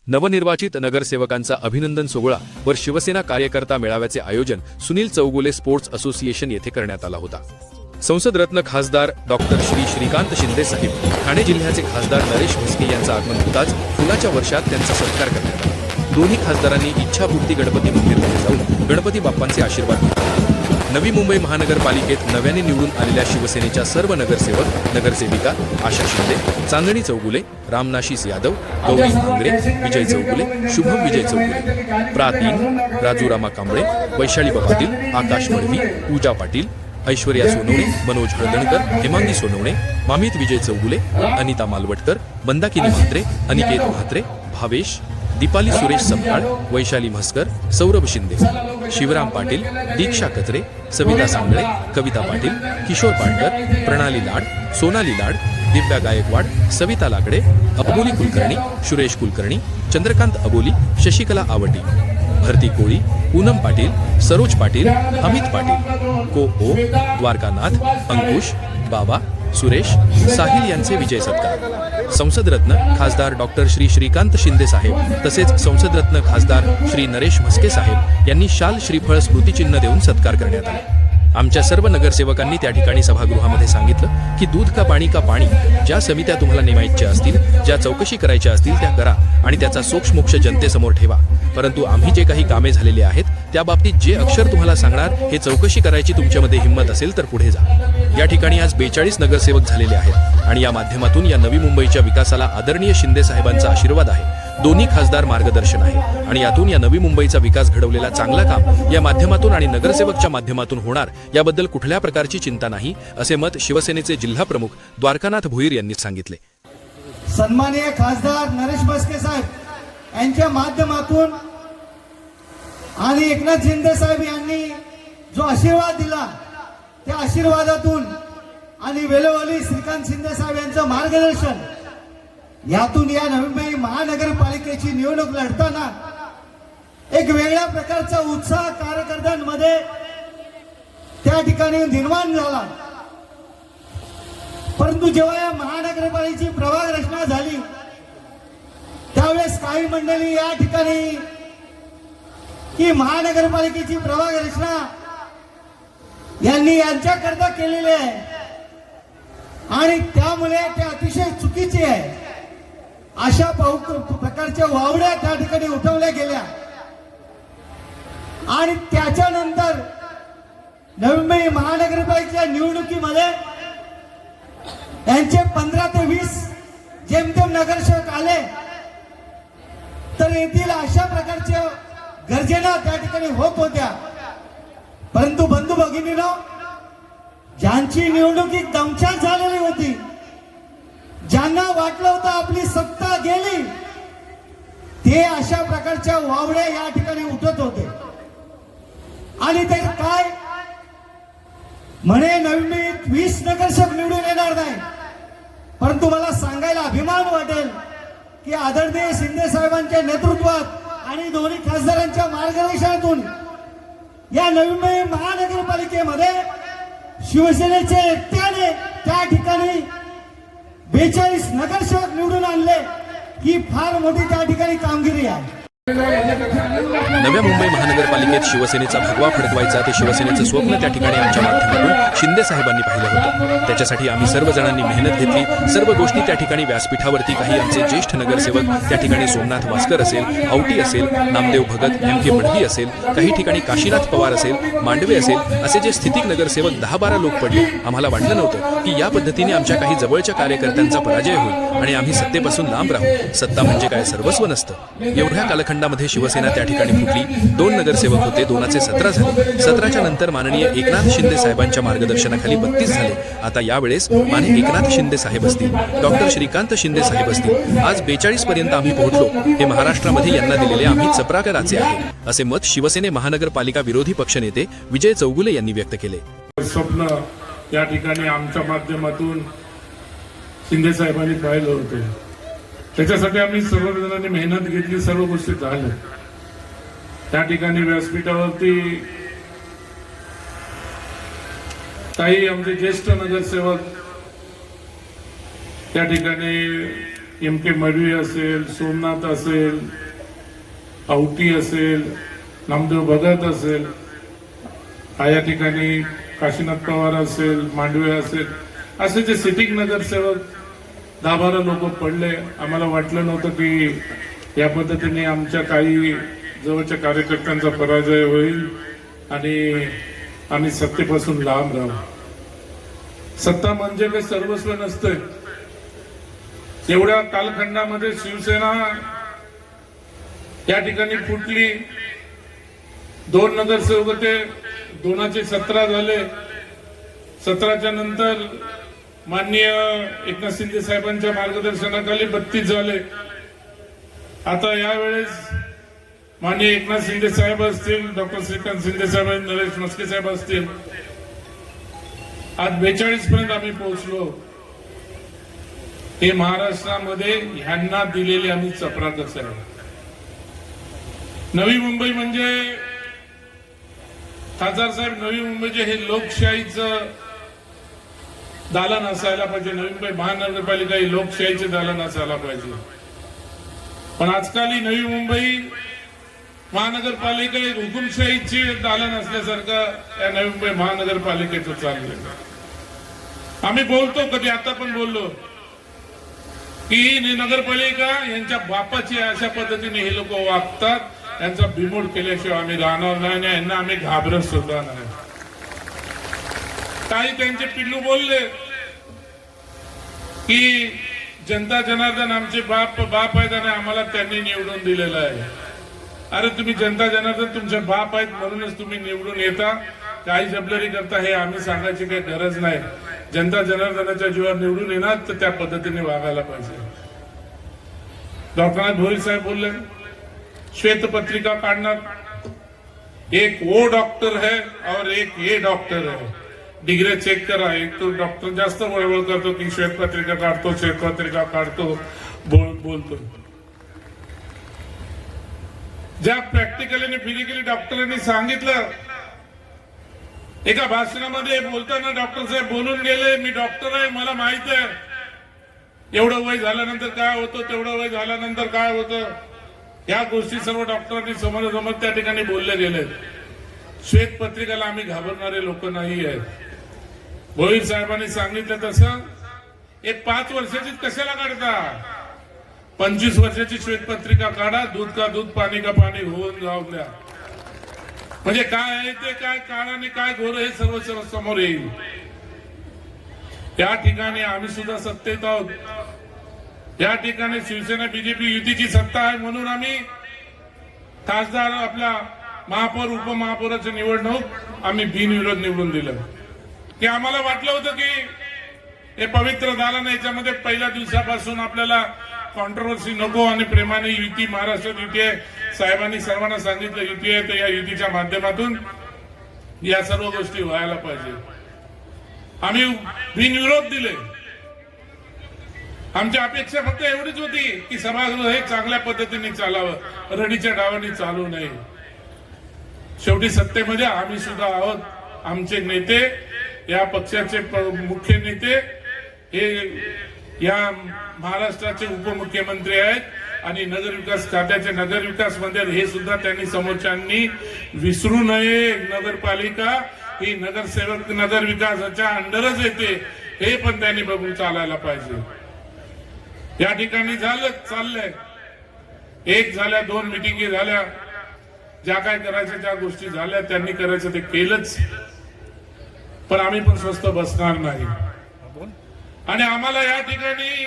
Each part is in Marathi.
नवनिर्वाचित नगरसेवकांचा अभिनंदन सोहळा व शिवसेना कार्यकर्ता मेळाव्याचे आयोजन सुनील चौगुले स्पोर्ट्स असोसिएशन येथे करण्यात आला होता। संसद रत्न खासदार डॉक्टर श्रीकांत शिंदे साहेब, ठाणे जिल्ह्याचे खासदार नरेश म्हस्के यांचं आगमन होताच फुलाच्या वर्षात त्यांचा सत्कार करण्यात आला। दोन्ही खासदारांनी इच्छापूर्ती गणपती मंदिरामध्ये जाऊन गणपती बाप्पांचे आशीर्वाद घेतले। नवी मुंबई महानगरपालिकेत नव्याने निवडून आलेल्या शिवसेनेच्या सर्व नगरसेवक नगरसेविका आशा शिंदे, चांदणी चौगुले, रामनाशीस यादव, गौरी भांगरे, विजय चौगुले, शुभम विजय चौगुले, प्रातीन, राजूरामा कांबळे, वैशाली पाटील, आकाश मडवी, पूजा पाटील, ऐश्वर्या सोनवणे, मनोज हळदणकर, हेमांगी सोनवणे, मामित विजय चौगुले, अनिता मालवटकर, मंदाकिनी म्हात्रे, अनिकेत म्हात्रे, भावेश, दीपाली सुरेश सम्राळ, वैशाली म्हस्कर, सौरभ शिंदे, शिवराम पाटील, दीक्षा कचरे, सविता सांगळे, कविता पाटील, किशोर पाटकर, प्रणाली लाड, सोनाली लाड, दिव्या गायकवाड, सविता लाकडे, अबोली कुलकर्णी, सुरेश कुलकर्णी, चंद्रकांत अबोली, शशिकला आवटी, भरती कोळी, पूनम पाटील, सरोज पाटील, अमित पाटील, को ओ, द्वारकानाथ, अंकुश, बाबा, सुरेश, साहिल यांचे विजय सत्कार। संसद रत्न खासदार डॉक्टर श्रीकांत शिंदे साहेब तसेच संसद रत्न खासदार श्री नरेश म्हस्के साहेब यांनी शाल श्रीफळ स्मृतिचिन्ह देऊन सत्कार करण्यात आला। आमच्या सर्व नगरसेवकांनी त्या ठिकाणी सभागृहामध्ये सांगितलं की दूध का पाणी, ज्या समित्या तुम्हाला नेमायच्या असतील, ज्या चौकशी करायच्या असतील त्या करा आणि त्याचा सोक्षमोक्ष जनतेसमोर ठेवा, परंतु आम्ही जे काही कामे झालेली आहेत त्या बाबतीत जे अक्षर तुम्हाला सांगणार हे चौकशी करायची तुमच्यामध्ये हिंमत असेल तर पुढे जा। या ठिकाणी आज 42 नगरसेवक झालेले आहेत आणि या माध्यमातून या नवी मुंबईच्या विकासाला आदरणीय शिंदे साहेबांचा आशीर्वाद आहे। दोन्ही खासदार मार्गदर्शन आहे आणि यातून या नवी मुंबईचा विकास घडवलेला चांगला काम या माध्यमातून आणि नगरसेवकच्या माध्यमातून होणार याबद्दल कुठल्या प्रकारची चिंता नाही, असे मत शिवसेनेचे जिल्हा प्रमुख द्वारकानाथ भोईर यांनी सांगितले। सन्माननीय खासदार नरेश म्हस्के साहेब यांच्या माध्यमातून आणि एकनाथ शिंदे साहेब यांनी जो आशीर्वाद दिला त्या आशीर्वादातून आणि वेळोवेळी श्रीकांत शिंदे साहेब यांचं मार्गदर्शन यातून या नवी मुंबई महानगरपालिकेची निवडणूक लढताना एक वेगळ्या प्रकारचा उत्साह कार्यकर्त्यांमध्ये त्या ठिकाणी निर्माण झाला। परंतु जेव्हा या महानगरपालिकेची प्रभाग रचना झाली त्यावेळेस काही मंडळी या ठिकाणी की महानगरपालिकेची प्रभाग रचना यांनी यांच्याकरता केलेली आहे आणि त्यामुळे ते अतिशय चुकीचे आहे अशा प्रकारच्या वावड्या त्या ठिकाणी उठवल्या गेल्या आणि त्याच्यानंतर नवी मुंबई महानगरपालिकेच्या निवडणुकीमध्ये यांचे 15 ते 20 जेमतेम नगरसेवक आले तर येथील अशा प्रकारच्या गर्जना त्या ठिकाणी होत होत्या। परंतु बंधू भगिनींनो, ज्यांची निवडणूक दमछाक झालेली होती, ज्यांना वाटलं होतं आपली सत्ता गेली, ते अशा प्रकारच्या वावड्या या ठिकाणी उठत होते आणि ते काय म्हणे नवी 20 नगरसेवक निवडून येणार नाही। परंतु मला सांगायला अभिमान वाटेल की आदरणीय शिंदे साहेबांच्या नेतृत्वात आणि दोन्ही खासदारांच्या मार्गदर्शनातून या नवी मुंबई महानगरपालिकेमध्ये शिवसेनेचे एकट्याने त्या ठिकाणी 42 नगरसेवक निवडून आणले ही फार मोठी त्या ठिकाणी कामगिरी आहे। नव्या मुंबई महानगरपालिकेत शिवसेनेचा भगवा फडकवायचा ते शिवसेनेचं स्वप्न त्या ठिकाणी आमच्या माध्यमातून शिंदे साहेबांनी पाहिलं होतं। त्याच्यासाठी आम्ही सर्वजणांनी मेहनत घेतली। सर्व गोष्टी त्या ठिकाणी व्यासपीठावरती काही आमचे ज्येष्ठ नगरसेवक त्या ठिकाणी सोमनाथ वास्कर असेल, आवटी असेल, नामदेव भगत, MK मडवी असेल, काही ठिकाणी काशीनाथ पवार असेल, मांडवे असेल, असे जे स्थितिक नगरसेवक 10-12 लोक पडले। आम्हाला वाटलं नव्हतं की या पद्धतीने आमच्या काही जवळच्या कार्यकर्त्यांचा पराजय होईल आणि आम्ही सत्तेपासून लांब राहू। सत्ता म्हणजे काय सर्वस्व नसतं। एवढ्या कालखंडामध्ये शिवसेना त्या ठिकाणी फुटली। 2 नगरसेवक होते, 2चे 17 झाले। 17च्या नंतर माननीय एकनाथ शिंदे साहेबांच्या मार्गदर्शनाखाली 32 झाले। आता यावेळेस माननीय एकनाथ शिंदे साहेब असतील, डॉक्टर श्रीकांत शिंदे साहेब असतील, आज 42 पर्यंत आम्ही पोहोचलो हे महाराष्ट्रामध्ये यांना दिलेले आम्ही चपराकाराचे आहे, असे मत शिवसेने महानगरपालिका विरोधी पक्षनेते विजय चौगुले यांनी व्यक्त केले। स्वप्न या ठिकाणी आमच्या माध्यमातून शिंदे साहेबांनी पाहिलं होते, त्याच्यासाठी आम्ही सर्वजणांनी मेहनत घेतली, सर्व गोष्टी झाल्या। त्या ठिकाणी व्यासपीठावरती काही आमचे ज्येष्ठ नगरसेवक त्या ठिकाणी MK मडवी असेल, सोमनाथ असेल, औटी असेल, नामदेव भगत असेल, या ठिकाणी काशीनाथ पवार असेल, मांडवे असेल, असे जे सिटिंग नगरसेवक 10-12 लोक पडले. आम्हाला वाटलं नव्हतं की या पद्धतीने आमच्या काही जवळच्या कार्यकर्त्यांचा पराजय होईल आणि आम्ही सत्तेपासून लांब राहू. सत्ता म्हणजे काही सर्वस्व नसते. एवढ्या कालखंडामध्ये शिवसेना या ठिकाणी फुटली. 2 नगरसेवक होते, 2चे 17 झाले. 17च्या नंतर माननीय एकनाथ शिंदे साहेबांच्या मार्गदर्शनाखाली 32 झाले. आता यावेळेस माननीय एकनाथ शिंदे साहेब असतील, डॉक्टर श्रीकांत शिंदे साहेब, नरेश म्हस्के साहेब असतील, आज 42 पर्यंत आम्ही पोहोचलो. हे महाराष्ट्रामध्ये ह्यांना दिलेली आम्ही चपराकच आहे. नवी मुंबई म्हणजे खासदार साहेब, नवी मुंबईचे हे लोकशाहीचं दालन असायला पाहिजे. नवी मुंबई महानगरपालिका ही लोकशाहीचे दालन असायला पाहिजे. पण आजकाल ही नवी मुंबई महानगरपालिका एक हुकुमशाहीची दालन असल्यासारखं या नवी मुंबई महानगरपालिकेचं चाललंय. आम्ही बोलतो, कधी आता पण बोललो की नगरपालिका यांच्या बापाची अशा पद्धतीने हे लोक वागतात, यांचा बिमोड केल्याशिवाय आम्ही राहणार नाही, यांना आम्ही घाबरत सुद्धा नाही. काही त्यांचे पिल्लू बोलले की जनता जनार्दन आमचे बाप आहेत आणि आम्हाला त्यांनी निवडून दिलेलं आहे. अरे तुम्ही जनता जनार्दन तुमचे बाप आहेत म्हणूनच तुम्ही निवडून येता, काही जबलरी करता हे आम्ही सांगायची काही गरज नाही. जनता जनार्दनाच्या जीवावर निवडून येणार तर त्या पद्धतीने वागायला पाहिजे. डॉक्टर भोईर साहेब बोलले श्वेत पत्रिका काढणार, एक वो डॉक्टर है और एक ये डॉक्टर है, डिग्री चेक करा. एक तो डॉक्टर जास्त वळवळ करतो की श्वेत पत्रिका काढतो, श्वेत पत्रिका काढतो, बोलतो. ज्या प्रॅक्टिकली आणि फिजिकली डॉक्टरांनी सांगितलं, एका भाषणामध्ये बोलताना डॉक्टर साहेब बोलून गेले, मी डॉक्टर आहे, मला माहित आहे एवढं वय झाल्यानंतर काय होतं, तेवढं वय झाल्यानंतर काय होतं. या गोष्टी सर्व डॉक्टरांनी समोरासमोर त्या ठिकाणी बोलले गेले. श्वेत पत्रिकाला आम्ही घाबरणारे लोक नाही आहेत. भोईर साहेबांनी सांगितलं तसं एक 5 वर्षाचीच कशाला काढता, 25 वर्षाची श्वेत पत्रिका काढा, दूध का दूध पाणी का पाणी होऊन जाऊ द्या. म्हणजे काय आहे ते काय काळ आणि काय घोर हे सर्व समोर येईल. त्या ठिकाणी आम्ही सुद्धा सत्तेत आहोत. या ठिकाणी शिवसेना बीजेपी युतीची सत्ता आहे म्हणून आम्ही खासदार आपला महापौर उपमहापौराची निवडणूक आम्ही बिनविरोध निवडून दिलं. की आम्हाला वाटलं होतं की हे पवित्र दालन याच्यामध्ये पहिल्या दिवसापासून आपल्याला कॉन्ट्रोवर्सी नको आणि प्रेमाने युती, महाराष्ट्रात युती आहे, साहेबांनी सर्वांना सांगितलं युती आहे, तर या युतीच्या माध्यमातून या सर्व गोष्टी व्हायला पाहिजे. आम्ही बिनविरोध दिले. आमची अपेक्षा फक्त एवढीच होती की सभागृह हे चांगल्या पद्धतीने चालावं, रडीच्या डावांनी चालू नये. शेवटी सत्तेमध्ये आम्ही सुद्धा आहोत. आमचे नेते, या पक्षाचे मुख्य नेते हे या महाराष्ट्राचे उपमुख्यमंत्री आहेत आणि नगरविकास खात्याचे नगरविकास मंत्री हे सुद्धा त्यांनी समोरच्यांनी विसरू नये. नगरपालिका ही नगरसेवक नगरविकासाच्या अंडरच येते हे पण त्यांनी बघून चालायला पाहिजे. या ठिकाणी चाललंय, एक झाल्या, 2 मिटिंगी झाल्या, ज्या काय करायच्या ज्या गोष्टी झाल्या त्यांनी करायचं ते केलंच. पण आम्ही पण स्वस्त बसणार नाही. आणि आम्हाला या ठिकाणी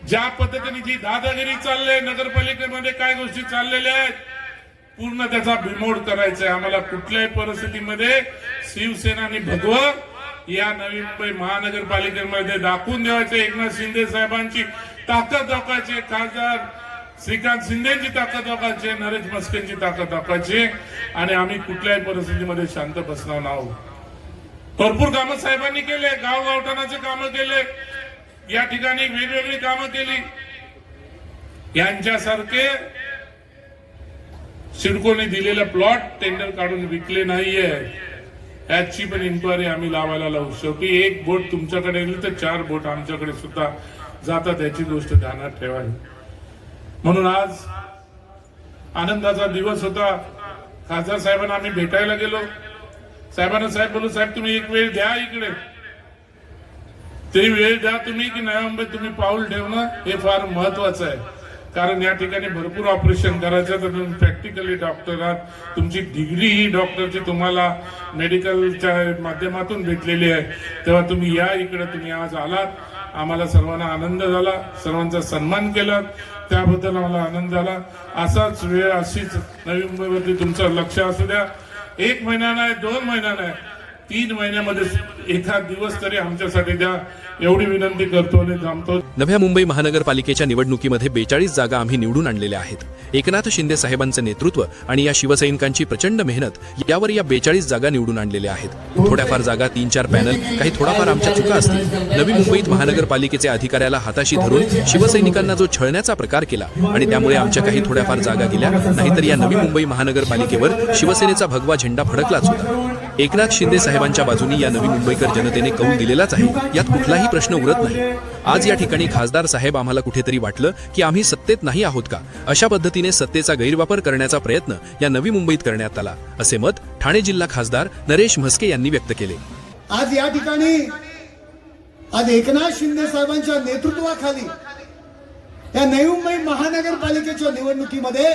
ज्या पद्धतीने जी दादागिरी चालले, नगरपालिकेमध्ये काय गोष्टी चाललेल्या आहेत, पूर्ण त्याचा बिमोड करायचा आहे. आम्हाला कुठल्याही परिस्थितीमध्ये शिवसेना आणि भगवा या नवी मुंबई महानगरपालिकेमध्ये दाखवून द्यायचे. एकनाथ शिंदे साहेबांची ताकद दाखवायची, खासदार श्रीकांत शिंदेची ताकद दाखवायची, नरेश म्हस्केंची ताकद दाखवायची आणि आम्ही कुठल्याही परिस्थितीमध्ये शांत बसणार आहोत. भरपूर कामं साहेबांनी केले, गावगावठाणाचे कामं केले, या ठिकाणी वेगवेगळी कामं केली. यांच्यासारखे सिडकोने दिलेला प्लॉट टेंडर काढून विकले नाहीये, याची पण इन्क्वायरी आम्ही लावायला लावू. शेवटी एक बोट तुमच्याकडे येईल तर 4 बोट आमच्याकडे सुद्धा जातात याची गोष्ट ध्यानात ठेवावी. म्हणून आज आनंदाचा दिवस होता. खासदार साहेबांना आम्ही भेटायला गेलो. साहेबांना साहेब बोलू, साहेब तुम्ही एक वेळ द्या इकडे, ते वेळ द्या तुम्ही की नवी मुंबईत तुम्ही पाऊल ठेवणं हे फार महत्वाचं आहे. कारण या ठिकाणी भरपूर ऑपरेशन करायचं तर तुम्ही प्रॅक्टिकली डॉक्टर आहात. तुमची डिग्री ही डॉक्टरची तुम्हाला मेडिकलच्या माध्यमातून भेटलेली आहे. तेव्हा तुम्ही या इकडे, तुम्ही आज आलात, आम्हाला सर्वांना आनंद झाला, सर्वांचा सन्मान केला, त्याबद्दल आम्हाला आनंद झाला. असाच वेळ, अशीच नवी मुंबईवरती तुमचं लक्ष असू द्या. 1 महिना नाही, 2 महिना नाही, 3 महिन्यामध्ये एखाद दिवस तरी आमच्यासाठी द्या, एवढी विनंती करतो आणि थांबतो. नव्या मुंबई महानगरपालिकेच्या निवडणुकीमध्ये 42 जागा आम्ही निवडून आणलेल्या आहेत. एकनाथ शिंदे साहेबांचं नेतृत्व आणि या शिवसैनिकांची प्रचंड मेहनत यावर या 42 जागा निवडून आणलेल्या आहेत. थोड्याफार जागा 3-4 पॅनल, काही थोडाफार आमच्या चुका असतील. नवी मुंबईत महानगरपालिकेचे अधिकाऱ्याला हाताशी धरून शिवसैनिकांना जो छळण्याचा प्रकार केला आणि त्यामुळे आमच्या काही थोड्याफार जागा गेल्या, नाहीतर या नवी मुंबई महानगरपालिकेवर शिवसेनेचा भगवा झेंडा फडकलाच होता. एकनाथ शिंदे साहेबांच्या बाजूनी या नवी मुंबईकर जनतेने कौल दिलेलाच आहे, यात कुठलाही प्रश्न उरत नाही. आज या ठिकाणी खासदार साहेब आम्हाला कुठेतरी वाटलं की आम्ही सत्तेत नाही आहोत का, अशा पद्धतीने सत्तेचा गैरवापर करण्याचा प्रयत्न या नवी मुंबईत करण्यात आला, असे मत ठाणे जिल्हा खासदार नरेश म्हस्के यांनी व्यक्त केले. आज या ठिकाणी आज एकनाथ शिंदे साहेबांच्या नेतृत्वाखाली या नवी मुंबई महानगरपालिकेच्या निवडणुकीमध्ये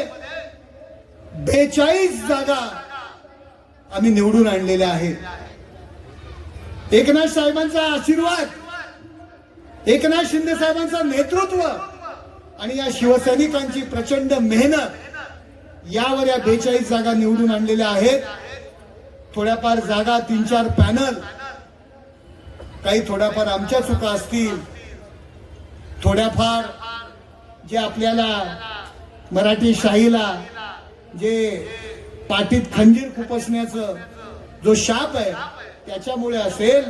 42 जागा आम्ही निवडून आणलेल्या आहेत. एकनाथ साहेबांचा आशीर्वाद, एकनाथ शिंदे साहेबांचं नेतृत्व आणि या शिवसैनिकांची प्रचंड मेहनत यावर या 42 जागा निवडून आणलेल्या आहेत. थोड्याफार जागा, 3-4 पॅनल, काही थोड्याफार आमच्या चुका असतील, थोड्याफार जे आपल्याला मराठी शाहीला जे पाठीत खंजीर खुपसण्याचं जो शाप आहे त्याच्यामुळे असेल,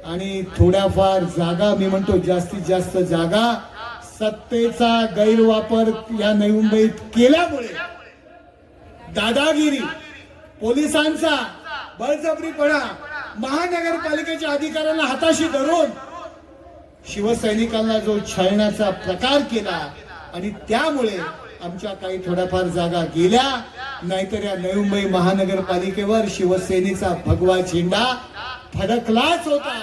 आणि थोड्याफार जागा, मी म्हणतो जास्तीत जास्त जागा सत्तेचा गैरवापर या नवी मुंबईत केल्यामुळे, दादागिरी, पोलिसांचा बळजबरीपणा, महानगरपालिकेच्या अधिकाऱ्यांना हाताशी धरून शिवसैनिकांना जो छळण्याचा प्रकार केला आणि त्यामुळे आमच्या काही थोड्याफार जागा गेल्या, नाहीतर या नवी मुंबई महानगरपालिकेवर शिवसेनेचा भगवा झेंडा फडकलाच होता.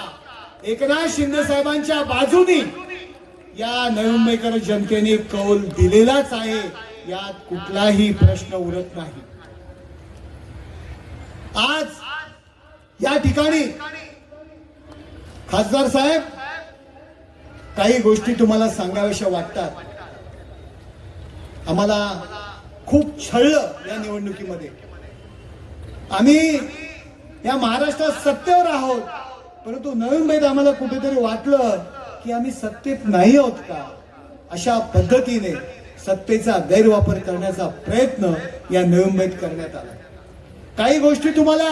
एकनाथ शिंदे साहेबांच्या बाजूनी या नवी मुंबईकर जनतेने कौल दिलेलाच आहे, यात कुठलाही प्रश्न उरत नाही. आज या ठिकाणी खासदार साहेब काही गोष्टी तुम्हाला सांगाव्याशा वाटतात. आम्हाला खूप छळलं या निवडणुकीमध्ये. आम्ही या महाराष्ट्रात सत्तेवर आहोत, परंतु नवी मुंबईत आम्हाला कुठेतरी वाटलं की आम्ही सत्तेत नाही आहोत का, अशा पद्धतीने सत्तेचा गैरवापर करण्याचा प्रयत्न या नवी मुंबईत करण्यात आला. काही गोष्टी तुम्हाला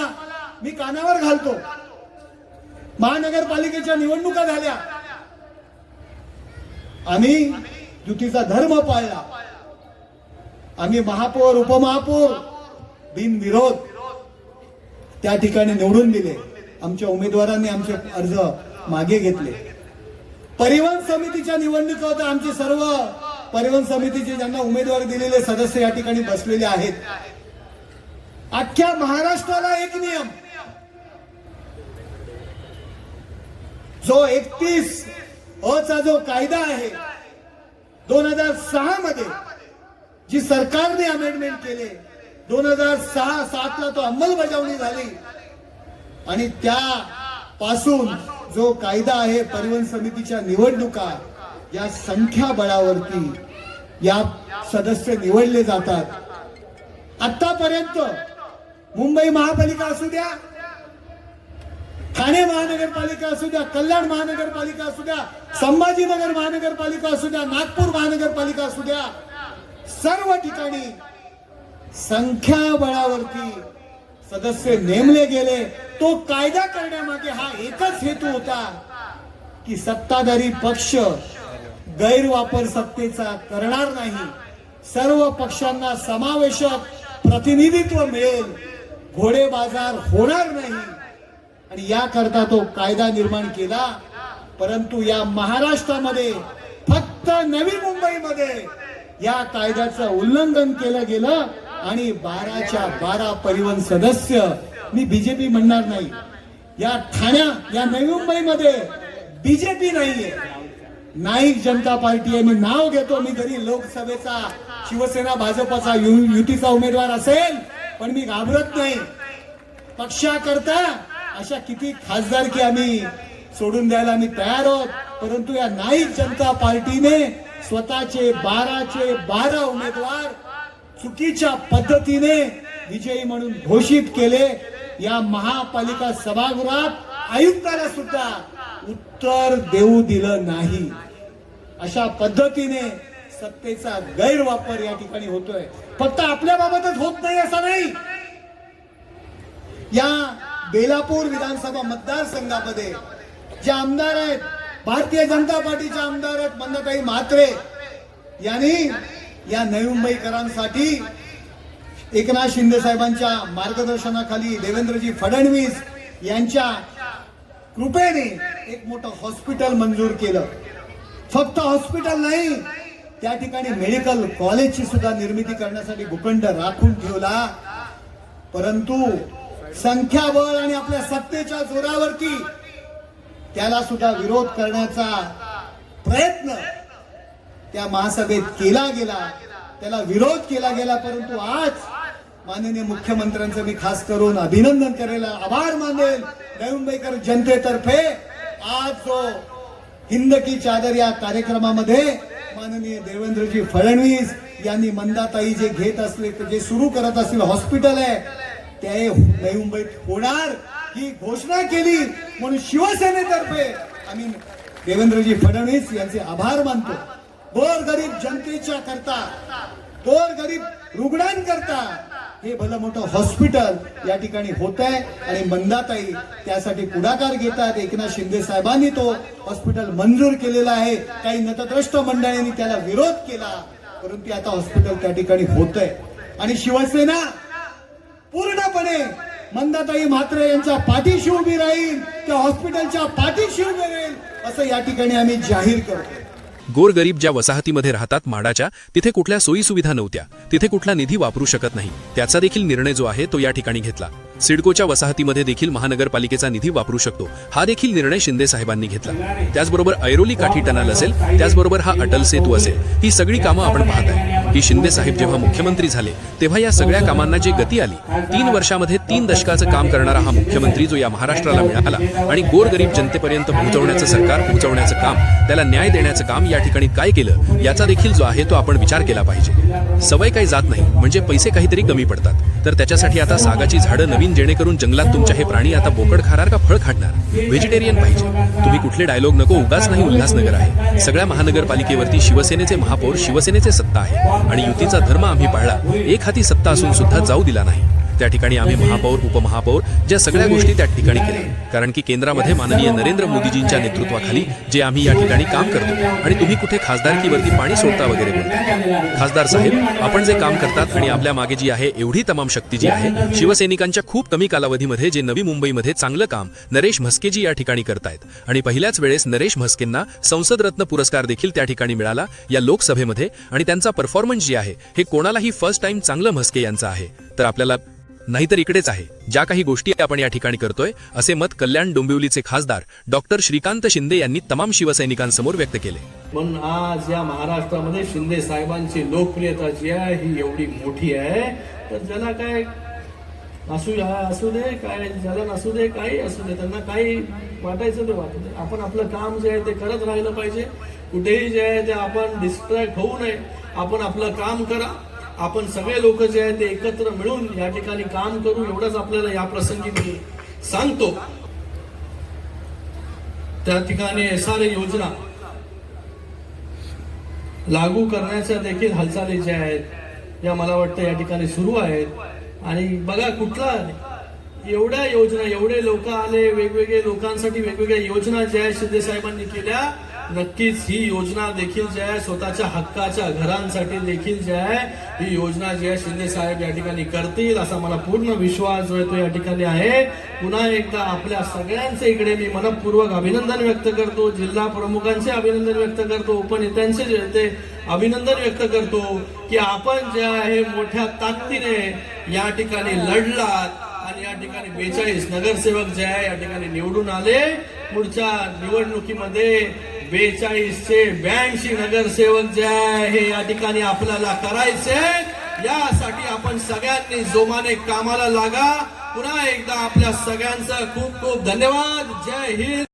मी कानावर घालतो. महानगरपालिकेच्या निवडणुका झाल्या, आम्ही युतीचा धर्म पाळला. आम्ही महापौर, उपमहापौर बिनविरोध त्या ठिकाणी निवडून दिले. आमच्या उमेदवारांनी आमचे अर्ज मागे घेतले. परिवहन समितीच्या निवडणुका होत्या. आमचे सर्व परिवहन समितीचे ज्यांना उमेदवारी दिलेले सदस्य या ठिकाणी बसलेले आहेत. अख्ख्या महाराष्ट्राला एक नियम, जो 31 चा जो कायदा आहे 2006 मध्ये जी सरकारने अमेंडमेंट केले, 2006-07 तो अंमलबजावणी झाली आणि त्यापासून जो कायदा आहे परिवहन समितीच्या निवडणुका या संख्याबळावरती या सदस्य निवडले जातात. आतापर्यंत मुंबई महापालिका असू द्या, ठाणे महानगरपालिका असू द्या, कल्याण महानगरपालिका असू द्या, संभाजीनगर महानगरपालिका असू द्या, नागपूर महानगरपालिका असू द्या, सर्व ठिकाणी संख्याबळावरती सदस्य नेमले गेले. तो कायदा करण्यामागे हा एकच हेतू होता की सत्ताधारी पक्ष गैरवापर सत्तेचा करणार नाही, सर्व पक्षांना समावेशक प्रतिनिधित्व मिळेल, घोडे बाजार होणार नाही, आणि याकरता तो कायदा निर्माण केला. परंतु या महाराष्ट्रामध्ये फक्त नवी मुंबईमध्ये या कायद्याचं उल्लंघन केलं गेलं आणि 12च्या 12 परिवहन सदस्य, मी बीजेपी म्हणणार नाही, या या नवी मुंबईमध्ये बीजेपी नाहीये, नाईक जनता पार्टी आहे. मी नाव घेतो, मी जरी लोकसभेचा शिवसेना भाजपचा युतीचा उमेदवार असेल पण मी घाबरत नाही. पक्षाकरता अशा किती खासदारकी आम्ही सोडून द्यायला आम्ही तयार आहोत, परंतु या नाईक जनता पार्टीने स्वतःचे 12चे 12 उमेदवार चुकीच्या पद्धतीने विजयी म्हणून घोषित केले. या महापालिका सभागृहात आयुक्ताला सुद्धा उत्तर देऊ दिलं नाही. अशा पद्धतीने सत्तेचा गैरवापर या ठिकाणी होतोय. फक्त आपल्या बाबतच होत नाही असं नाही. या बेलापूर विधानसभा मतदारसंघामध्ये जे आमदार आहेत, भारतीय जनता पार्टीचे आमदार आहेत मंदाताई म्हात्रे यांनी या नवी मुंबईकरांसाठी एकनाथ शिंदे साहेबांच्या मार्गदर्शनाखाली देवेंद्रजी फडणवीस यांच्या कृपेने एक मोठं हॉस्पिटल मंजूर केलं. फक्त हॉस्पिटल नाही, त्या ठिकाणी मेडिकल कॉलेजची सुद्धा निर्मिती करण्यासाठी भूखंड राखून ठेवला. परंतु संख्याबळ आणि आपल्या सत्तेच्या जोरावरती त्याला सुद्धा विरोध करण्याचा प्रयत्न त्या महासभेत केला गेला, त्याला विरोध केला गेला. परंतु आज माननीय मुख्यमंत्र्यांचं मी खास करून अभिनंदन करेल, आभार मानेल नवी मुंबईकर जनतेतर्फे. आज जो हिंद की चादर या कार्यक्रमामध्ये माननीय देवेंद्रजी फडणवीस यांनी मंदाताई जे घेत असले, जे सुरू करत असलेलं हॉस्पिटल आहे ते नवी मुंबईत होणार ही घोषणा केली. म्हणून शिवसेनेतर्फे आम्ही देवेंद्रजी फडणवीस यांचे आभार मानतो. गोरगरीब जनतेच्या करता, गोरगरीब रुग्णांकरता हे भलं मोठं हॉस्पिटल या ठिकाणी होत आहे आणि मंदाताई त्यासाठी पुढाकार घेतात. एकनाथ शिंदे साहेबांनी तो हॉस्पिटल मंजूर केलेला आहे. काही नतद्रष्ट मंडळींनी त्याला विरोध केला, परंतु आता हॉस्पिटल त्या ठिकाणी होत आहे. आणि शिवसेना पूर्णपणे मंदाताई म्हात्रे यांच्या पाठीशी उभी राहील, त्या हॉस्पिटलच्या पाठीशी उभी राहील असं या ठिकाणी आम्ही जाहीर करतो. गोरगरीब ज्या वसाहतीमध्ये राहतात माडाच्या, तिथे कुठल्या सोयी सुविधा नव्हत्या, तिथे कुठला निधी वापरू शकत नाही, त्याचा देखील निर्णय जो आहे तो या ठिकाणी घेतला. सिडकोच्या वसाहतीमध्ये देखील महानगरपालिकेचा निधी वापरू शकतो, हा देखील निर्णय शिंदे साहेबांनी घेतला. त्याचबरोबर ऐरोली काठी टनल असेल, त्याचबरोबर हा अटल सेतू असेल, ही सगळी कामं आपण पाहत आहे की शिंदे साहेब जेव्हा मुख्यमंत्री झाले तेव्हा या सगळ्या कामांना जी गती आली, 3 वर्षामध्ये 3 दशकाचं काम करणारा हा मुख्यमंत्री जो या महाराष्ट्राला मिळाला आणि गोरगरीब जनतेपर्यंत पोहोचवण्याचं, सरकार पोहोचवण्याचं काम, त्याला न्याय देण्याचं काम या ठिकाणी काय केलं याचा देखील जो आहे तो आपण विचार केला पाहिजे. सवय काही जात नाही म्हणजे पैसे काहीतरी कमी पडतात, तर त्याच्यासाठी आता सागाची झाडं नवीन, जेणेकरून जंगलात तुमच्या हे प्राणी आता बोकड खाणार का फळ खाणार, व्हेजिटेरियन पाहिजे. तुम्ही कुठले डायलॉग नको, उगाच नाही उल्हासनगर आहे. सगळ्या महानगरपालिकेवरती शिवसेनेचे महापौर, शिवसेनेचे सत्ता आहे आणि युतीचा धर्म आम्ही पाळला. एक हाती सत्ता असून सुद्धा जाऊ दिला नाही. त्या ठिकाणी आम्ही महापौर, उपमहापौर ज्या सगळ्या गोष्टी त्या ठिकाणी केल्या, कारण की केंद्रामध्ये माननीय नरेंद्र मोदीजींच्या नेतृत्वाखाली जे आम्ही या ठिकाणी काम करतो आणि तुम्ही कुठे खासदारकीवरती पाणी सोडता वगैरे बोलता. खासदार साहेब, आपण जे काम करतात आणि आपल्या मागे जी आहे एवढी तमाम शक्ती जी आहे, शिवसैनिकांच्या खूप कमी कालावधीमध्ये जे नवी मुंबईमध्ये चांगलं काम नरेश म्हस्केजी या ठिकाणी करतायत आणि पहिल्याच वेळेस नरेश म्हस्केंना संसद रत्न पुरस्कार देखील त्या ठिकाणी मिळाला या लोकसभेमध्ये. आणि त्यांचा परफॉर्मन्स जी आहे हे कोणालाही फर्स्ट टाइम चांगलं म्हस्के यांचं आहे, तर आपल्याला नाहीतर इकडेच आहे. ज्या काही गोष्टी आपण या ठिकाणी करतोय असे मत कल्याण डोंबिवलीचे खासदार डॉक्टर श्रीकांत शिंदे यांनी तमाम शिवसैनिकांसमोर व्यक्त केले. म्हणून आज या महाराष्ट्रामध्ये शिंदे साहेबांची लोकप्रियता जी आहे ही एवढी मोठी आहे, तर ज्याला काय असू दे, काय ज्याला नसू दे, काही असू दे, त्यांना काही वाटायचं ते वाटू दे. आपण आपलं काम जे आहे ते करत राहिलं पाहिजे. कुठेही जे आहे ते आपण डिस्ट्रॅक्ट होऊ नये. आपण आपलं काम करा. आपण सगळे लोक जे आहेत ते एकत्र मिळून या ठिकाणी काम करू, एवढंच आपल्याला या प्रसंगी मी सांगतो. त्या ठिकाणी SRA योजना लागू करण्याच्या देखील हालचाली ज्या आहेत या मला वाटतं या ठिकाणी सुरू आहेत. आणि बघा, कुठला एवढ्या योजना, एवढे लोक आले, वेगवेगळे लोकांसाठी वेगवेगळ्या योजना ज्या शिंदे साहेबांनी केल्या, नक्कीच ही योजना देखील जी आहे स्वतःच्या हक्काच्या घरांसाठी देखील जी आहे ही योजना जी आहे शिंदे साहेब या ठिकाणी करतील असा मला पूर्ण विश्वास जो आहे तो या ठिकाणी आहे. पुन्हा एकदा आपल्या सगळ्यांचे इकडे मी मनपूर्वक अभिनंदन व्यक्त करतो. जिल्हा प्रमुखांचे अभिनंदन व्यक्त करतो. उपनेत्यांचे जे ते अभिनंदन व्यक्त करतो की आपण जे आहे मोठ्या ताकदीने या ठिकाणी लढलात आणि या ठिकाणी 42 नगरसेवक जे आहे या ठिकाणी निवडून आले. पुढच्या निवडणुकीमध्ये 42 चे 82 नगरसेवक जे आहे हे या ठिकाणी आपल्याला करायचे. यासाठी आपण सगळ्यांनी जोमाने कामाला लागा. पुन्हा एकदा आपल्या सगळ्यांचा खूप खूप धन्यवाद. जय हिंद.